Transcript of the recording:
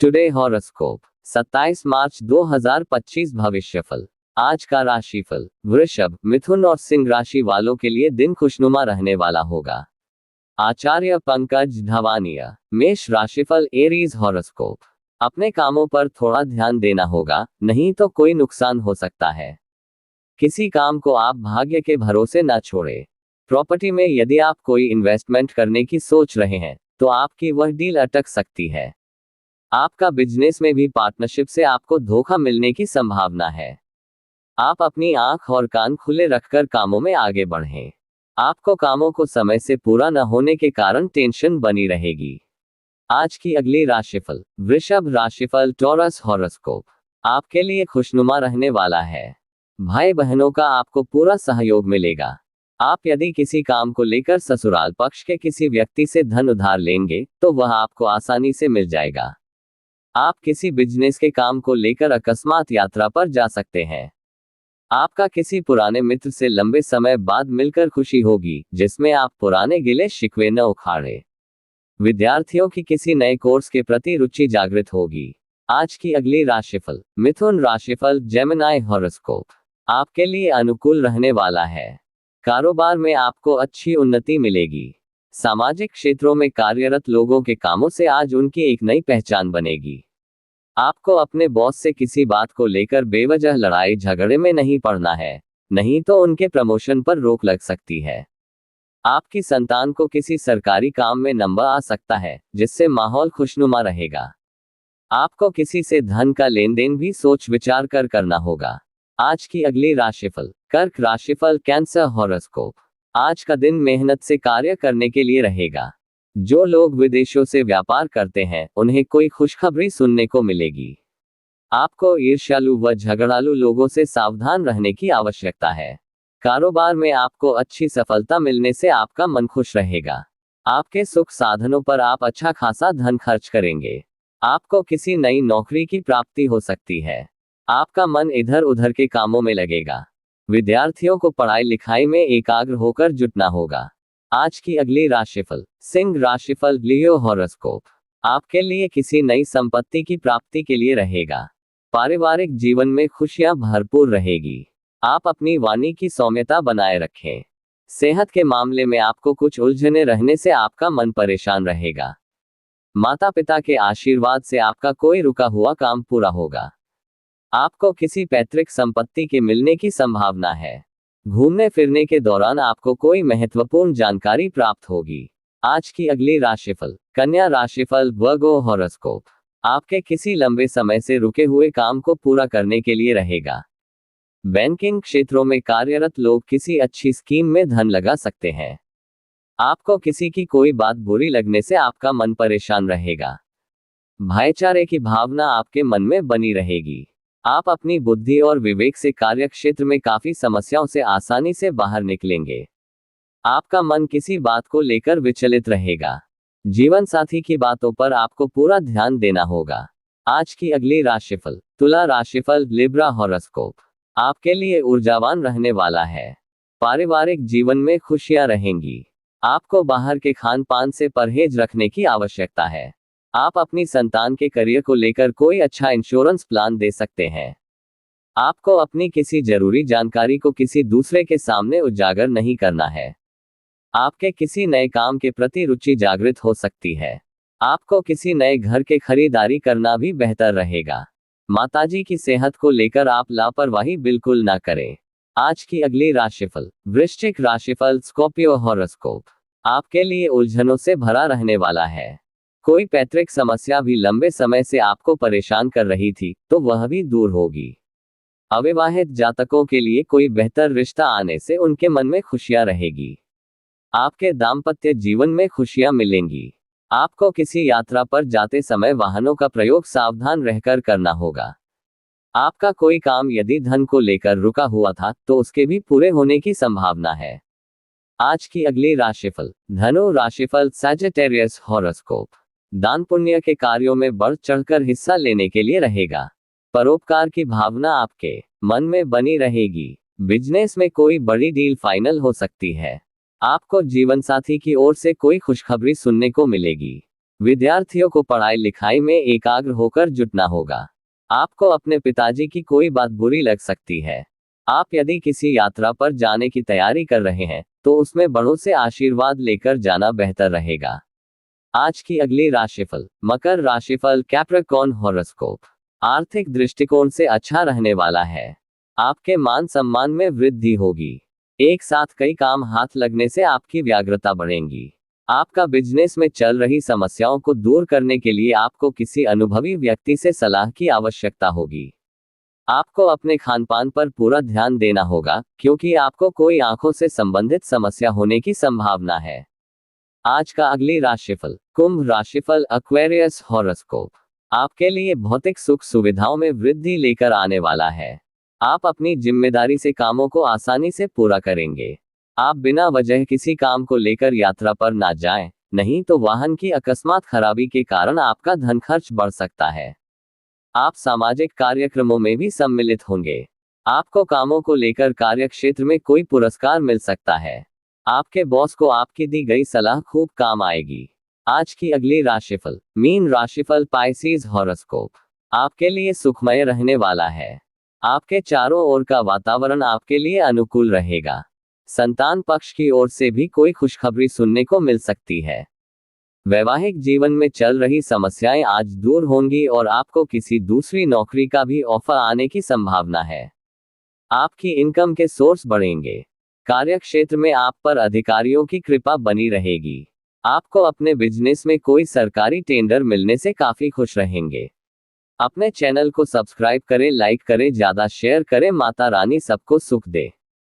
Today horoscope 27 मार्च 2025 भविष्यफल। आज का राशिफल। वृषभ, मिथुन और सिंह राशि वालों के लिए दिन खुशनुमा रहने वाला होगा। आचार्य पंकज धवानिया। मेष राशिफल। Aries horoscope. अपने कामों पर थोड़ा ध्यान देना होगा, नहीं तो कोई नुकसान हो सकता है। किसी काम को आप भाग्य के भरोसे न छोड़ें। प्रॉपर्टी में यदि आप कोई इन्वेस्टमेंट करने की सोच रहे हैं तो आपकी वह डील अटक सकती है। आपका बिजनेस में भी पार्टनरशिप से आपको धोखा मिलने की संभावना है। आप अपनी आंख और कान खुले रखकर कामों में आगे बढ़ें। आपको कामों को समय से पूरा न होने के कारण टेंशन बनी रहेगी। आज की अगली राशिफल। वृषभ राशिफल। Taurus horoscope. आपके लिए खुशनुमा रहने वाला है। भाई बहनों का आपको पूरा सहयोग मिलेगा। आप यदि किसी काम को लेकर ससुराल पक्ष के किसी व्यक्ति से धन उधार लेंगे तो वह आपको आसानी से मिल जाएगा। आप किसी बिजनेस के काम को लेकर अकस्मात यात्रा पर जा सकते हैं। आपका किसी पुराने मित्र से लंबे समय बाद मिलकर खुशी होगी, जिसमें आप पुराने गिले शिकवे न उखाड़े। विद्यार्थियों की किसी नए कोर्स के प्रति रुचि जागृत होगी। आज की अगली राशिफल। मिथुन राशिफल। Gemini horoscope. आपके लिए अनुकूल रहने वाला है। कारोबार में आपको अच्छी उन्नति मिलेगी। सामाजिक क्षेत्रों में कार्यरत लोगों के कामों से आज उनकी एक नई पहचान बनेगी। आपको अपने बॉस से किसी बात को लेकर बेवजह लड़ाई झगड़े में नहीं पड़ना है, नहीं तो उनके प्रमोशन पर रोक लग सकती है। आपकी संतान को किसी सरकारी काम में नंबर आ सकता है, जिससे माहौल खुशनुमा रहेगा। आपको किसी से धन का लेन देन भी सोच विचार कर करना होगा। आज की अगली राशिफल। कर्क राशिफल। Cancer horoscope. आज का दिन मेहनत से कार्य करने के लिए रहेगा। जो लोग विदेशों से व्यापार करते हैं उन्हें कोई खुशखबरी सुनने को मिलेगी। आपको ईर्ष्यालु व झगड़ालू लोगों से सावधान रहने की आवश्यकता है। कारोबार में आपको अच्छी सफलता मिलने से आपका मन खुश रहेगा। आपके सुख साधनों पर आप अच्छा खासा धन खर्च करेंगे। आपको किसी नई नौकरी की प्राप्ति हो सकती है। आपका मन इधर उधर के कामों में लगेगा। विद्यार्थियों को पढ़ाई लिखाई में एकाग्र होकर जुटना होगा। आज की अगली राशिफल। सिंह राशिफल। लियो हॉरोस्कोप। आपके लिए किसी नई संपत्ति की प्राप्ति के लिए रहेगा। पारिवारिक जीवन में खुशियां भरपूर रहेगी। आप अपनी वाणी की सौम्यता बनाए रखें। सेहत के मामले में आपको कुछ उलझने रहने से आपका मन परेशान रहेगा। माता पिता के आशीर्वाद से आपका कोई रुका हुआ काम पूरा होगा। आपको किसी पैतृक संपत्ति के मिलने की संभावना है। घूमने फिरने के दौरान आपको कोई महत्वपूर्ण जानकारी प्राप्त होगी। आज की अगली राशिफल। कन्या राशिफल। वर्गो हॉरोस्कोप। आपके किसी लंबे समय से रुके हुए काम को पूरा करने के लिए रहेगा। बैंकिंग क्षेत्रों में कार्यरत लोग किसी अच्छी स्कीम में धन लगा सकते हैं। आपको किसी की कोई बात बुरी लगने से आपका मन परेशान रहेगा। भाईचारे की भावना आपके मन में बनी रहेगी। आप अपनी बुद्धि और विवेक से कार्य क्षेत्र में काफी समस्याओं से आसानी से बाहर निकलेंगे। आपका मन किसी बात को लेकर विचलित रहेगा। जीवन साथी की बातों पर आपको पूरा ध्यान देना होगा। आज की अगली राशिफल। तुला राशिफल। Libra horoscope. आपके लिए ऊर्जावान रहने वाला है। पारिवारिक जीवन में खुशियां रहेंगी। आपको बाहर के खान पान से परहेज रखने की आवश्यकता है। आप अपनी संतान के करियर को लेकर कोई अच्छा इंश्योरेंस प्लान दे सकते हैं। आपको अपनी किसी जरूरी जानकारी को किसी दूसरे के सामने उजागर नहीं करना है। आपके किसी नए काम के प्रति रुचि जागृत हो सकती है। आपको किसी नए घर के खरीदारी करना भी बेहतर रहेगा। माताजी की सेहत को लेकर आप लापरवाही बिल्कुल ना करें। आज की अगली राशिफल। वृश्चिक राशिफल। Scorpio horoscope. आपके लिए उलझनों से भरा रहने वाला है। कोई पैतृक समस्या भी लंबे समय से आपको परेशान कर रही थी, तो वह भी दूर होगी। अविवाहित जातकों के लिए कोई बेहतर रिश्ता आने से उनके मन में खुशियां रहेगी। आपके दाम्पत्य जीवन में खुशियां मिलेंगी। आपको किसी यात्रा पर जाते समय वाहनों का प्रयोग सावधान रहकर करना होगा। आपका कोई काम यदि धन को लेकर रुका हुआ था तो उसके भी पूरे होने की संभावना है। आज की अगली राशिफल। धनु राशिफल। Sagittarius horoscope. दान पुण्य के कार्यों में बढ़ चढ़कर हिस्सा लेने के लिए रहेगा। परोपकार की भावना आपके मन में बनी रहेगी। बिजनेस में कोई बड़ी डील फाइनल हो सकती है। आपको जीवन साथी की ओर से कोई खुशखबरी सुनने को मिलेगी। विद्यार्थियों को पढ़ाई लिखाई में एकाग्र होकर जुटना होगा। आपको अपने पिताजी की कोई बात बुरी लग सकती है। आप यदि किसी यात्रा पर जाने की तैयारी कर रहे हैं तो उसमें बड़ों से आशीर्वाद लेकर जाना बेहतर रहेगा। आज की अगली राशिफल। मकर राशिफल, कैप्रिकॉर्न हॉरोस्कोप। आर्थिक दृष्टिकोण से अच्छा रहने वाला है। आपके मान सम्मान में वृद्धि होगी। एक साथ कई काम हाथ लगने से आपकी व्याग्रता बढ़ेगी। आपका बिजनेस में चल रही समस्याओं को दूर करने के लिए आपको किसी अनुभवी व्यक्ति से सलाह की आवश्यकता होगी। आपको अपने खानपान पर पूरा ध्यान देना होगा क्योंकि आपको कोई आंखों से संबंधित समस्या होने की संभावना है। आज का अगली राशिफल। कुंभ राशिफल, एक्वेरियस हॉरोस्कोप। आपके लिए भौतिक सुख सुविधाओं में वृद्धि लेकर आने वाला है। आप अपनी जिम्मेदारी से कामों को आसानी से पूरा करेंगे। आप बिना वजह किसी काम को लेकर यात्रा पर ना जाएं, नहीं तो वाहन की अकस्मात खराबी के कारण आपका धन खर्च बढ़ सकता है। आप सामाजिक कार्यक्रमों में भी सम्मिलित होंगे। आपको कामों को लेकर कार्यक्षेत्र में कोई पुरस्कार मिल सकता है। आपके बॉस को आपकी दी गई सलाह खूब काम आएगी। आज की अगली राशिफल। मीन राशिफल, पाइसेस हॉरोस्कोप। आपके लिए सुखमय रहने वाला है। आपके चारों ओर का वातावरण आपके लिए अनुकूल रहेगा। संतान पक्ष की ओर से भी कोई खुशखबरी सुनने को मिल सकती है। वैवाहिक जीवन में चल रही समस्याएं आज दूर होंगी और आपको किसी दूसरी नौकरी का भी ऑफर आने की संभावना है। आपकी इनकम के सोर्स बढ़ेंगे। कार्यक्षेत्र में आप पर अधिकारियों की कृपा बनी रहेगी। आपको अपने बिजनेस में कोई सरकारी टेंडर मिलने से काफी खुश रहेंगे। अपने चैनल को सब्सक्राइब करें, लाइक करें, ज्यादा शेयर करें। माता रानी सबको सुख दे।